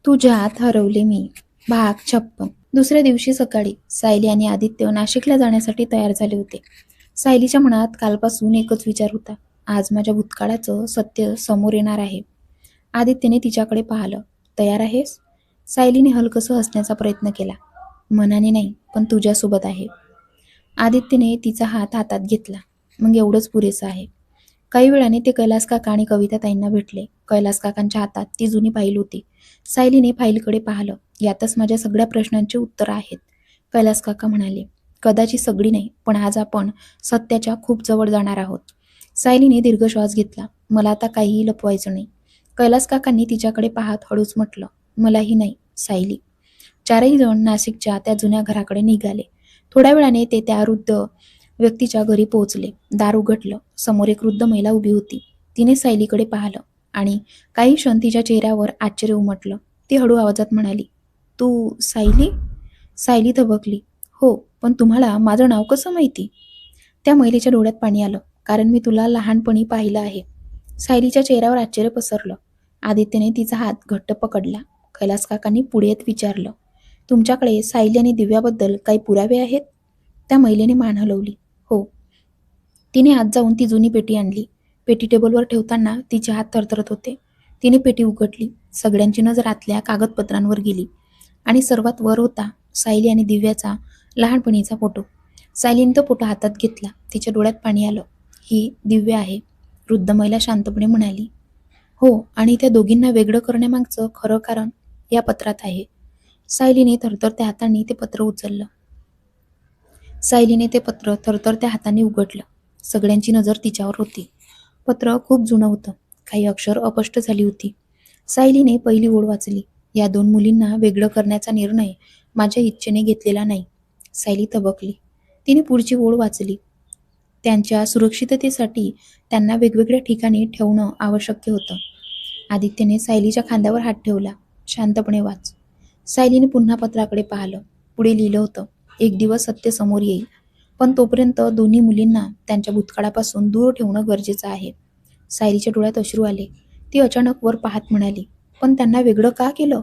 तुझ्यात हरवले मी. भाग 56. दुसऱ्या दिवशी सकाळी सायली आणि आदित्य नाशिकला जाण्यासाठी तयार झाले होते. सायलीच्या मनात कालपासून एकच विचार होता. आज माझ्या भूतकाळाचं सत्य समोर येणार आहे. आदित्यने तिच्याकडे पाहिलं. तयार आहेस? सायलीने हलकसं हसण्याचा प्रयत्न केला. मनाने नाही, पण तुझ्यासोबत आहे. आदित्यने तिचा हात हातात घेतला. मग एवढंच पुरेसं आहे. काही वेळाने ते कैलास काका आणि कविताताईंना भेटले. कैलास काकांच्या हातात ती जुनी फाईल होती. सायलीने फाईलकडे पाहिलं. यातच माझ्या सगळ्या प्रश्नांची उत्तरं आहेत. कैलास काका म्हणाले. कदाचित सगळी नाही, पण आज आपण सत्याच्या खूप जवळ जाणार आहोत. सायलीने दीर्घ श्वास घेतला. मला आता काहीही लपवायचं नाही. कैलास काकांनी तिच्याकडे पाहत हळूच म्हटलं. मलाही नाही, सायली. चारही जण नाशिकच्या त्या जुन्या घराकडे निघाले. थोड्या वेळाने ते त्या वृद्ध व्यक्तीच्या घरी पोहोचले. दार उघडलं. समोर एक वृद्ध महिला उभी होती. तिने सायलीकडे पाहिलं आणि काही क्षण तिच्या चेहऱ्यावर आश्चर्य उमटलं. ती हळू आवाजात म्हणाली, तू सायली? सायली थबकली. हो, पण तुम्हाला माझं नाव कसं माहिती? त्या महिलेच्या डोळ्यात पाणी आलं. कारण मी तुला लहानपणी पाहिलं आहे. सायलीच्या चेहऱ्यावर आश्चर्य पसरलं. आदित्यने तिचा हात घट्ट पकडला. कैलास काकांनी पुढे येत विचारलं, तुमच्याकडे सायली आणि दिव्याबद्दल काही पुरावे आहेत? त्या महिलेने मान हलवली. हो. तिने आत जाऊन ती जुनी पेटी आणली. पेटी टेबलवर ठेवताना तिचे हात थरथरत होते. तिने पेटी उघडली. सगळ्यांची नजर आतल्या कागदपत्रांवर गेली आणि सर्वात वर होता सायली आणि दिव्याचा लहानपणीचा फोटो. सायलीने तो फोटो हातात घेतला. तिच्या डोळ्यात पाणी आलं. ही दिव्या आहे, वृद्ध महिला शांतपणे म्हणाली. हो, आणि त्या दोघींना वेगळं करण्यामागचं खरं कारण या पत्रात आहे. सायलीने थरथरत्या हातांनी ते पत्र उचललं. सायलीने ते पत्र थरथरत्या हातांनी उघडलं. सगळ्यांची नजर तिच्यावर होती. पत्र खूप जुनं होतं. काही अक्षर अपष्ट झाली होती. सायलीने पहिली ओळ वाचली. या दोन मुलींना वेगळं करण्याचा निर्णय माझ्या इच्छेने घेतलेला नाही. सायली तबकली. तिने पुढची ओळ वाचली. त्यांच्या सुरक्षिततेसाठी त्यांना वेगवेगळ्या ठिकाणी ठेवणं आवश्यक होतं. आदित्यने सायलीच्या खांद्यावर हात ठेवला. शांतपणे वाच. सायलीने पुन्हा पत्राकडे पाहिलं. पुढे लिहिलं होतं, एक दिवस सत्य समोर येईल, पण तोपर्यंत दोन्ही मुलींना त्यांच्या भूतकाळापासून दूर ठेवणं गरजेचं आहे. सायलीच्या डोळ्यात अश्रू आले. ती अचानक वर पाहत म्हणाली, पण त्यांना वेगळं का केलं?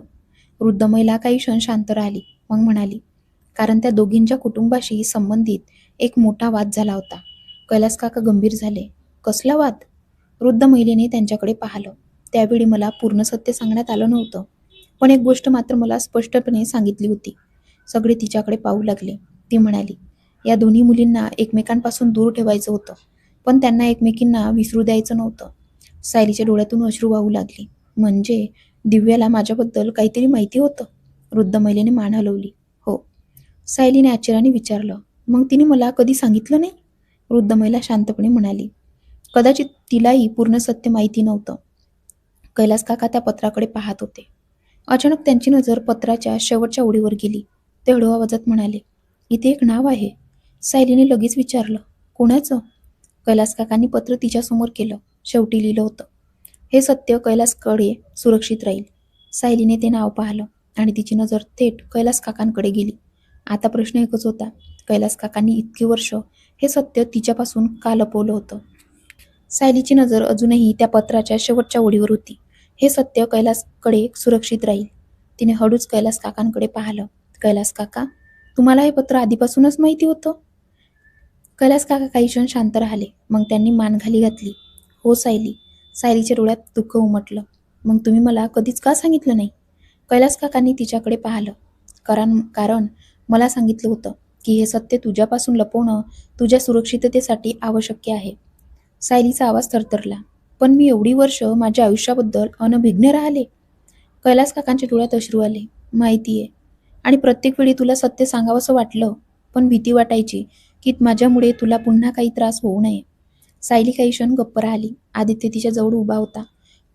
वृद्ध महिला काही क्षण शांत राहिली. मग म्हणाली, कारण त्या दोघींच्या कुटुंबाशी संबंधित एक मोठा वाद झाला होता. कैलास काका गंभीर झाले. कसला वाद? वृद्ध महिलेने त्यांच्याकडे पाहिलं. त्यावेळी मला पूर्ण सत्य सांगण्यात आलं नव्हतं, पण एक गोष्ट मात्र मला स्पष्टपणे सांगितली होती. सगळे तिच्याकडे पाहू लागले. ती म्हणाली, या दोन्ही मुलींना एकमेकांपासून दूर ठेवायचं होतं, पण त्यांना एकमेकींना विसरू द्यायचं नव्हतं. सायलीच्या डोळ्यातून अश्रू वाहू लागली. म्हणजे दिव्याला माझ्याबद्दल काहीतरी माहिती होतं? वृद्ध महिलेने मान हलवली. हो. सायलीने आश्चर्याने विचारलं, मग तिने मला कधी सांगितलं नाही? वृद्ध महिला शांतपणे म्हणाली, कदाचित तिलाही पूर्ण सत्य माहिती नव्हतं. कैलास काका त्या पत्राकडे पाहत होते. अचानक त्यांची नजर पत्राच्या शेवटच्या ओळीवर गेली. ते हळू आवाजात म्हणाले, इथे एक नाव आहे. सायलीने लगेच विचारलं, कोणाचं? कैलास काकांनी पत्र तिच्यासमोर केलं. शेवटी लिहिलं होतं, हे सत्य कैलासकडे सुरक्षित राहील. सायलीने ते नाव पाहिलं आणि तिची नजर थेट कैलास काकांकडे गेली. आता प्रश्न एकच होता, कैलास काकांनी इतकी वर्ष हे सत्य तिच्यापासून का लपवलं होतं? सायलीची नजर अजूनही त्या पत्राच्या शेवटच्या ओळीवर होती. हे सत्य कैलासकडे सुरक्षित राहील. तिने हळूच कैलास काकांकडे पाहिलं. कैलास काका, तुम्हाला हे पत्र आधीपासूनच माहिती होतं? कैलास काका काही क्षण शांत राहिले. मग त्यांनी मान खाली घातली. हो सायली. सायलीच्या डोळ्यात दुःख उमटलं. मग तुम्ही मला कधीच का सांगितलं नाही? कैलास काकांनी तिच्याकडे पाहिलं. कारण मला सांगितलं होतं की हे सत्य तुझ्यापासून लपवणं तुझ्या सुरक्षिततेसाठी आवश्यक आहे. सायलीचा आवाज थरथरला. पण मी एवढी वर्ष माझ्या आयुष्याबद्दल अनभिज्ञ राहिले. कैलास काकांच्या डोळ्यात अश्रू आले. माहितीये, आणि प्रत्येक वेळी तुला सत्य सांगावंसं वाटलं, पण भीती वाटायची की माझ्यामुळे तुला पुन्हा काही त्रास होऊ नये. सायली काही क्षण गप्प राहिली. आदित्य तिच्या जवळ उभा होता.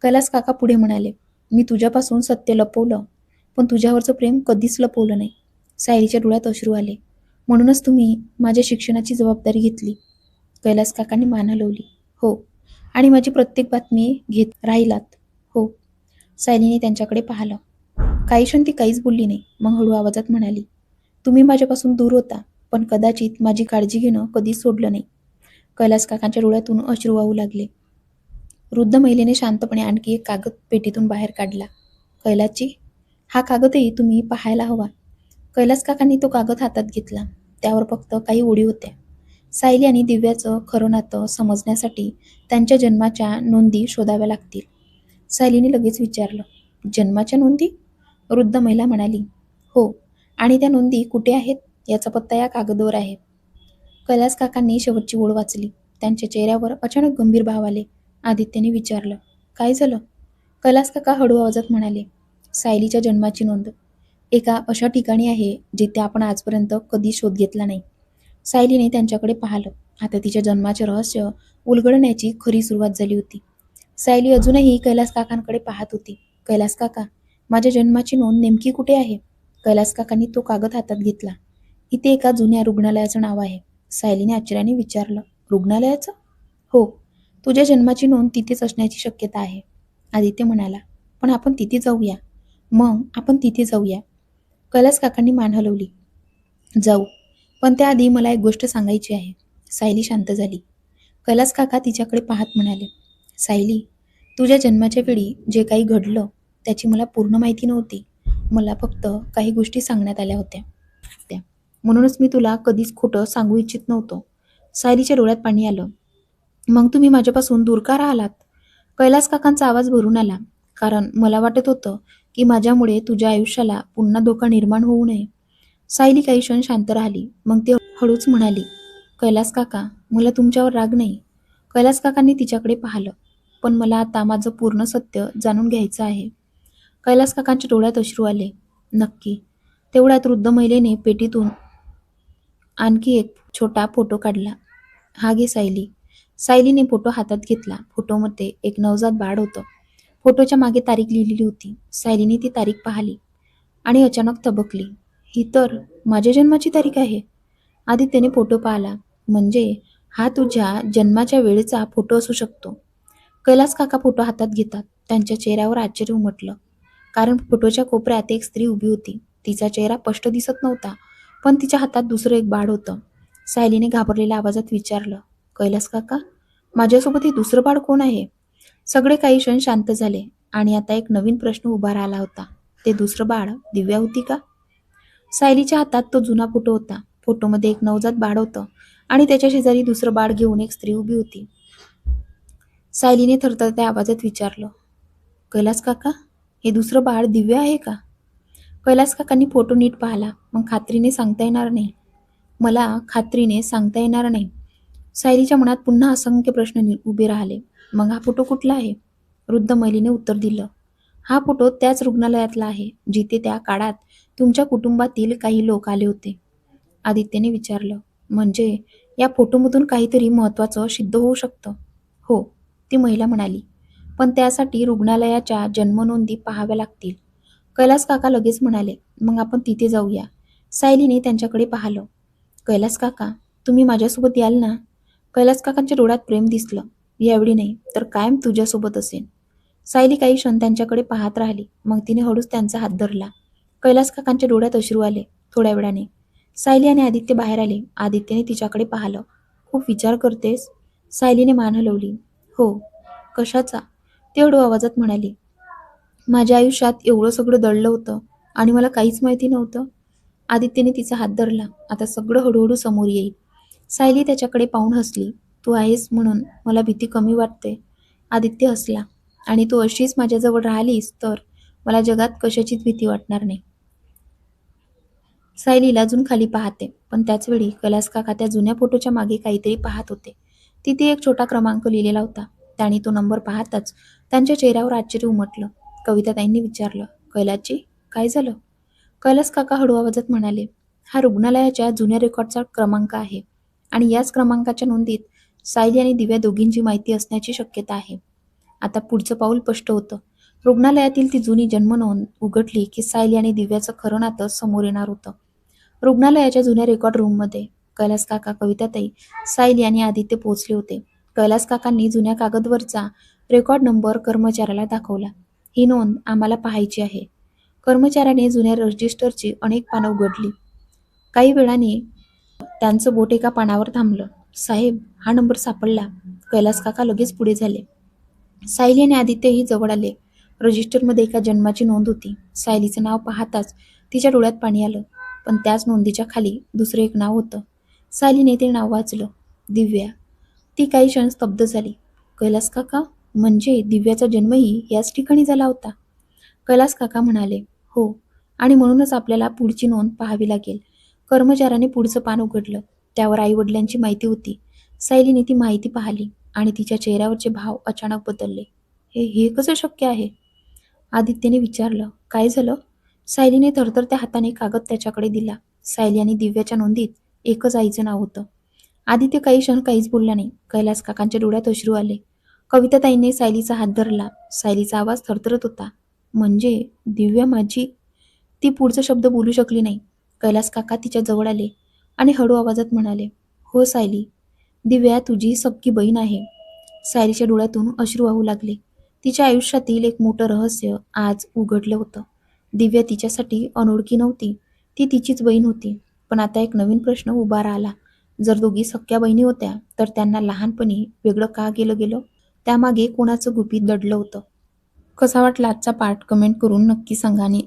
कैलास काका पुढे म्हणाले, मी तुझ्यापासून सत्य लपवलं, पण तुझ्यावरचं प्रेम कधीच लपवलं नाही. सायलीच्या डोळ्यात अश्रू आले. म्हणूनच तुम्ही माझ्या शिक्षणाची जबाबदारी घेतली. कैलास काकांनी मान हलवली. हो, आणि माझी प्रत्येक बातमी घेत राहिलात. हो. सायलीने त्यांच्याकडे पाहिलं. काही क्षण ती काहीच बोलली नाही. मग हळू आवाजात म्हणाली, तुम्ही माझ्यापासून दूर होता, पण कदाचित माझी काळजी घेणं कधीच सोडलं नाही. कैलास काकांच्या डोळ्यातून अश्रू वाहू लागले. वृद्ध महिलेने शांतपणे आणखी एक कागद पेटीतून बाहेर काढला. कैलासची, हा कागदही तुम्ही पाहायला हवा. कैलास काकांनी तो कागद हातात घेतला. त्यावर फक्त काही ओळी होत्या. सायली आणि दिव्याचं खरं नातं समजण्यासाठी त्यांच्या जन्माच्या नोंदी शोधाव्या लागतील. सायलीने लगेच विचारलं, जन्माच्या नोंदी? वृद्ध महिला म्हणाली, हो, आणि त्या नोंदी कुठे आहेत याचा पत्ता या कागदावर आहे. कैलास काकांनी शेवटची ओळ वाचली. त्यांच्या चेहऱ्यावर अचानक गंभीर भाव आले. आदित्यने विचारलं, काय झालं? कैलास काका हळू आवाजात म्हणाले, सायलीच्या जन्माची नोंद एका अशा ठिकाणी आहे जिथे आपण आजपर्यंत कधी शोध घेतला नाही. सायलीने त्यांच्याकडे पाहिलं. आता तिच्या जन्माचे रहस्य उलगडण्याची खरी सुरुवात झाली होती. सायली अजूनही कैलास काकांकडे पाहत होती. कैलास काका, माझ्या जन्माची नोंद नेमकी कुठे आहे? कैलास काकांनी तो कागद हातात घेतला. इथे एका जुन्या रुग्णालयाचं नाव आहे. सायलीने आश्चर्याने विचारलं, रुग्णालयाचं? हो, तुझ्या जन्माची नोंद तिथेच असण्याची शक्यता आहे. आदित्य म्हणाला, पण आपण तिथे जाऊया. मग आपण तिथे जाऊया. कैलास काकांनी मान हलवली. जाऊ, पण त्याआधी मला एक गोष्ट सांगायची आहे. सायली शांत झाली. कैलास काका तिच्याकडे पाहत म्हणाले, सायली, तुझ्या जन्माच्या वेळी जे काही घडलं त्याची मला पूर्ण माहिती नव्हती. मला फक्त काही गोष्टी सांगण्यात आल्या होत्या. म्हणूनच मी तुला कधीच खोटं सांगू इच्छित नव्हतो. सायलीच्या डोळ्यात पाणी आलं. मग तुम्ही माझ्यापासून दूर का राहिलात? कैलास काकांचा आवाज भरून आला. कारण मला वाटत होतं की माझ्यामुळे तुझ्या आयुष्याला पुन्हा धोका निर्माण होऊ नये. सायली काही क्षण शांत राहिली. मग ती हळूच म्हणाली, कैलास काका, मला तुमच्यावर राग नाही. कैलास काकांनी तिच्याकडे पाहिलं. पण मला आता माझं पूर्ण सत्य जाणून घ्यायचं आहे. कैलास काकांच्या डोळ्यात अश्रू आले. नक्की. तेवढ्यात वृद्ध महिलेने पेटीतून आणखी एक छोटा फोटो काढला. हा घे सायली. सायलीने फोटो हातात घेतला. फोटोमध्ये एक नवजात बाळ होतं. फोटोच्या मागे तारीख लिहिलेली होती. सायलीने ती तारीख पाहिली आणि अचानक थबकली. ही तर माझ्या जन्माची तारीख आहे. आदित्यने फोटो पाहिला. म्हणजे हा तुझ्या जन्माच्या वेळेचा फोटो असू शकतो. कैलास काका फोटो हातात घेतात. त्यांच्या चेहऱ्यावर आश्चर्य उमटलं. कारण फोटोच्या कोपऱ्यात एक स्त्री उभी होती. तिचा चेहरा स्पष्ट दिसत नव्हता, पण तिच्या हातात दुसरं एक बाळ होतं. सायलीने घाबरलेल्या आवाजात विचारलं, कैलास काका, माझ्यासोबत हे दुसरं बाळ कोण आहे? सगळे काही क्षण शांत झाले आणि आता एक नवीन प्रश्न उभा राहिला होता. ते दुसरं बाळ दिव्या होती का? सायलीच्या हातात तो जुना फोटो होता. फोटोमध्ये एक नवजात बाळ होतं आणि त्याच्या शेजारी दुसरं बाळ घेऊन एक स्त्री उभी होती. सायलीने थरथरत्या आवाजात विचारलं, कैलास काका, हे दुसरं बाळ दिव्या आहे का? कैलास काकांनी फोटो नीट पाहिला. मग खात्रीने सांगता येणार नाही. मला खात्रीने सांगता येणार नाही. सायलीच्या मनात पुन्हा असंख्य प्रश्न उभे राहिले. मग हा फोटो कुठला आहे? वृद्ध महिलेने उत्तर दिलं, हा फोटो त्याच रुग्णालयातला आहे जिथे त्या काळात तुमच्या कुटुंबातील काही लोक आले होते. आदित्यने विचारलं, म्हणजे या फोटोमधून काहीतरी महत्त्वाचं सिद्ध होऊ शकतं? हो, ती महिला म्हणाली, पण त्यासाठी रुग्णालयाच्या जन्मनोंदी पाहाव्या लागतील. कैलास काका लगेच म्हणाले, मग आपण तिथे जाऊया. सायलीने त्यांच्याकडे पाहिलं. कैलास काका, तुम्ही माझ्यासोबत याल ना? कैलास काकांच्या डोळ्यात प्रेम दिसलं. यावेळी नाही तर कायम तुझ्यासोबत असेल. सायली काही क्षण त्यांच्याकडे पाहत राहिली. मग तिने हळूच त्यांचा हात धरला. कैलास काकांच्या डोळ्यात अश्रू आले. थोड्या वेळाने सायली आणि आदित्य बाहेर आले. आदित्यने तिच्याकडे पाहिलं. खूप विचार करतेस? सायलीने मान हलवली. हो. कशाचा? ती हळू आवाजात म्हणाली, माझ्या आयुष्यात एवढं सगळं दडलं होतं आणि मला काहीच माहिती नव्हतं. आदित्यने तिचा हात धरला. आता सगळं हळूहळू समोर येईल. सायली त्याच्याकडे पाहून हसली. तू आहेस म्हणून मला भीती कमी वाटते. आदित्य हसला. आणि तू अशीच माझ्याजवळ राहिलीस तर मला जगात कशाचीच भीती वाटणार नाही. सायली लाजून खाली पाहते. पण त्याचवेळी कैलास काका त्या जुन्या फोटोच्या मागे काहीतरी पाहत होते. तिथे एक छोटा क्रमांक लिहिलेला होता. त्यांनी तो नंबर पाहताच त्यांच्या चेहऱ्यावर आश्चर्य उमटलं. कविताताईंनी विचारलं, कैलासजी, काय झालं? कैलास काका हळू आवाजात म्हणाले, हा रुग्णालयाच्या जुन्या रेकॉर्डचा क्रमांक आहे आणि याच क्रमांकाच्या नोंदीत सायली आणि दिव्या दोघींची माहिती असण्याची शक्यता आहे. आता पुढचं पाऊल स्पष्ट होतं. रुग्णालयातील ती जुनी जन्मनोंद उघडली की सायली आणि दिव्याचं खरं नातं समोर येणार होतं. रुग्णालयाच्या जुन्या रेकॉर्ड रूममध्ये कैलास काका, कविताताई, सायली आणि आदित्य पोहोचले होते. कैलास काकांनी जुन्या कागदवरचा रेकॉर्ड नंबर कर्मचाऱ्याला दाखवला. ही नोंद आम्हाला पाहायची आहे. कर्मचाऱ्याने जुन्या रजिस्टरची अनेक पानं उघडली. काही वेळाने त्यांचं बोट एका पानावर थांबलं. साहेब, हा नंबर सापडला. कैलास काका लगेच पुढे झाले. सायली आणि आदित्यही जवळ आले. रजिस्टरमध्ये एका जन्माची नोंद होती. सायलीचं नाव पाहताच तिच्या डोळ्यात पाणी आलं. पण त्याच नोंदीच्या खाली दुसरं एक नाव होतं. सायलीने ते नाव वाचलं. दिव्या. ती काही क्षण स्तब्ध झाली. कैलास काका? म्हणजे दिव्याचा जन्मही याच ठिकाणी झाला होता? कैलास काका म्हणाले, हो. आणि म्हणूनच आपल्याला पुढची नोंद पाहावी लागेल. कर्मचाऱ्याने पुढचं पान उघडलं. त्यावर आई-वडिलांची माहिती होती. सायलीने ती माहिती पाहिली आणि तिच्या चेहऱ्यावरचे भाव अचानक बदलले. हे हे कसं शक्य आहे? आदित्यने विचारलं. काय झालं? सायलीने थरथरत्या हाताने कागद त्याच्याकडे दिला. सायली आणि दिव्याच्या नोंदीत एकच आईचं नाव होतं. आदित्य काही क्षण काहीच बोलला नाही. कैलास काकांच्या डोळ्यात अश्रू आले. कविताताईंनी सायलीचा हात धरला. सायलीचा आवाज थरथरत होता. म्हणजे दिव्या माझी. ती पुढचा शब्द बोलू शकली नाही. कैलास काका तिच्या जवळ आले आणि हळू आवाजात म्हणाले, हो सायली, दिव्या तुझी सख्खी बहीण आहे. सायलीच्या डोळ्यातून अश्रू वाहू लागले. तिच्या आयुष्यातील एक मोठं रहस्य आज उघडलं होतं. दिव्या तिच्यासाठी अनोळखी नव्हती. ती तिचीच बहीण होती. पण आता एक नवीन प्रश्न उभा राहिला. जर दोघी सख्ख्या बहिणी होत्या, तर त्यांना लहानपणी वेगळं का केलं गेलं? त्यामागे कोणाचं गुपित दडलं होतं? कसा वाटला आजचा पाठ कमेंट करून नक्की सांगा. आणि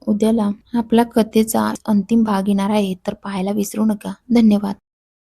उद्याला आपल्या कथेचा अंतिम भाग येणार आहे, तर पाहायला विसरू नका. धन्यवाद.